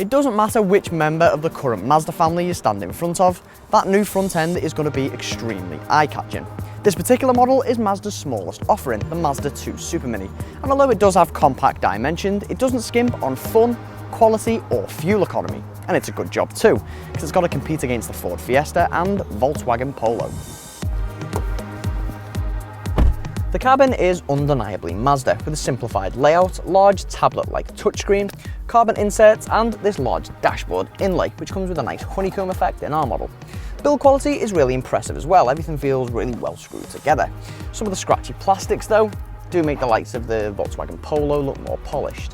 It doesn't matter which member of the current Mazda family you stand in front of, that new front end is going to be extremely eye-catching. This particular model is Mazda's smallest offering, the Mazda 2 Supermini, and although it does have compact dimensions, it doesn't skimp on fun, quality or fuel economy. And it's a good job too, because it's got to compete against the Ford Fiesta and Volkswagen Polo. The cabin is undeniably Mazda, with a simplified layout, large tablet-like touchscreen, carbon inserts and this large dashboard inlay, which comes with a nice honeycomb effect in our model. Build quality is really impressive as well, everything feels really well screwed together. Some of the scratchy plastics though do make the likes of the Volkswagen Polo look more polished.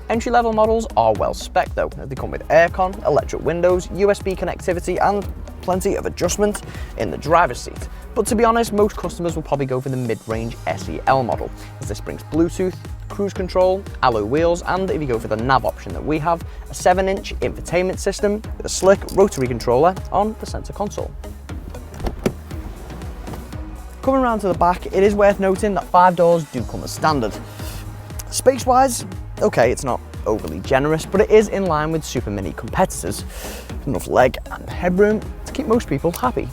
Entry-level models are well spec'd though. They come with aircon, electric windows, USB connectivity and plenty of adjustment in the driver's seat. But to be honest, most customers will probably go for the mid-range SEL model, as this brings Bluetooth, cruise control, alloy wheels, and if you go for the nav option that we have, a 7-inch infotainment system with a slick rotary controller on the center console. Coming around to the back, it is worth noting that 5 doors do come as standard. Space-wise, okay, it's not overly generous, but it is in line with Supermini competitors. Enough leg and headroom to keep most people happy.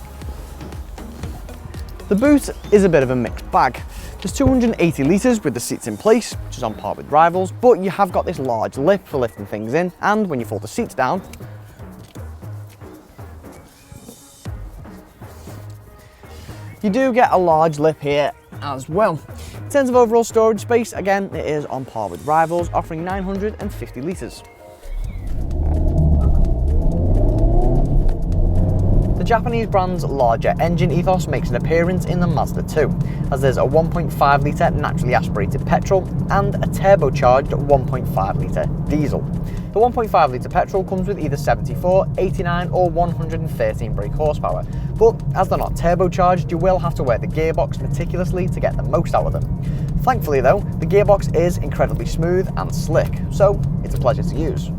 The boot is a bit of a mixed bag. There's 280 litres with the seats in place, which is on par with rivals, but you have got this large lip for lifting things in, and when you fold the seats down, you do get a large lip here as well. In terms of overall storage space, again, it is on par with rivals, offering 950 litres. The Japanese brand's larger engine ethos makes an appearance in the Mazda 2, as there's a 1.5 litre naturally aspirated petrol and a turbocharged 1.5 litre diesel. The 1.5 litre petrol comes with either 74, 89 or 113 brake horsepower, but as they're not turbocharged, you will have to wear the gearbox meticulously to get the most out of them. Thankfully though, the gearbox is incredibly smooth and slick, so it's a pleasure to use.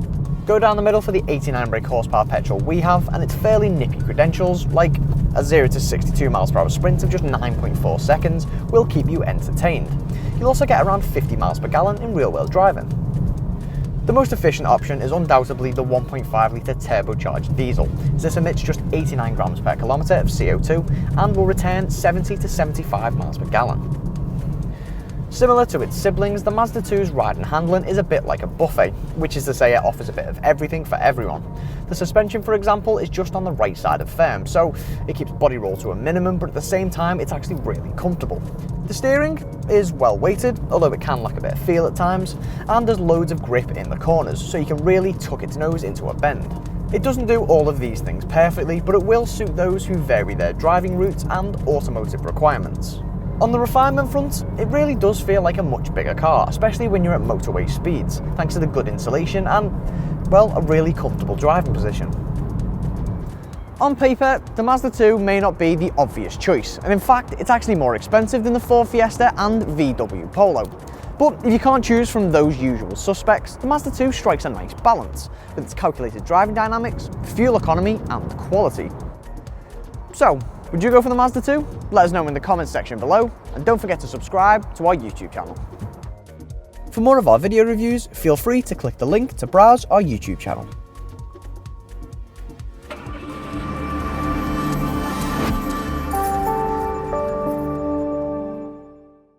Go down the middle for the 89 brake horsepower petrol we have, and it's fairly nippy credentials, like a 0 to 62 miles per hour sprint of just 9.4 seconds will keep you entertained. You'll also get around 50 miles per gallon in real-world driving. The most efficient option is undoubtedly the 1.5 litre turbocharged diesel, as this emits just 89 grams per kilometre of CO2 and will return 70 to 75 miles per gallon. Similar to its siblings, the Mazda 2's ride and handling is a bit like a buffet, which is to say it offers a bit of everything for everyone. The suspension, for example, is just on the right side of firm, so it keeps body roll to a minimum, but at the same time, it's actually really comfortable. The steering is well weighted, although it can lack a bit of feel at times, and there's loads of grip in the corners, so you can really tuck its nose into a bend. It doesn't do all of these things perfectly, but it will suit those who vary their driving routes and automotive requirements. On the refinement front, it really does feel like a much bigger car, especially when you're at motorway speeds, thanks to the good insulation and, well, a really comfortable driving position. On paper, the Mazda 2 may not be the obvious choice, and in fact, it's actually more expensive than the Ford Fiesta and VW Polo. But if you can't choose from those usual suspects, the Mazda 2 strikes a nice balance, with its calculated driving dynamics, fuel economy and quality. So, would you go for the Mazda 2? Let us know in the comments section below, and don't forget to subscribe to our YouTube channel. For more of our video reviews, feel free to click the link to browse our YouTube channel.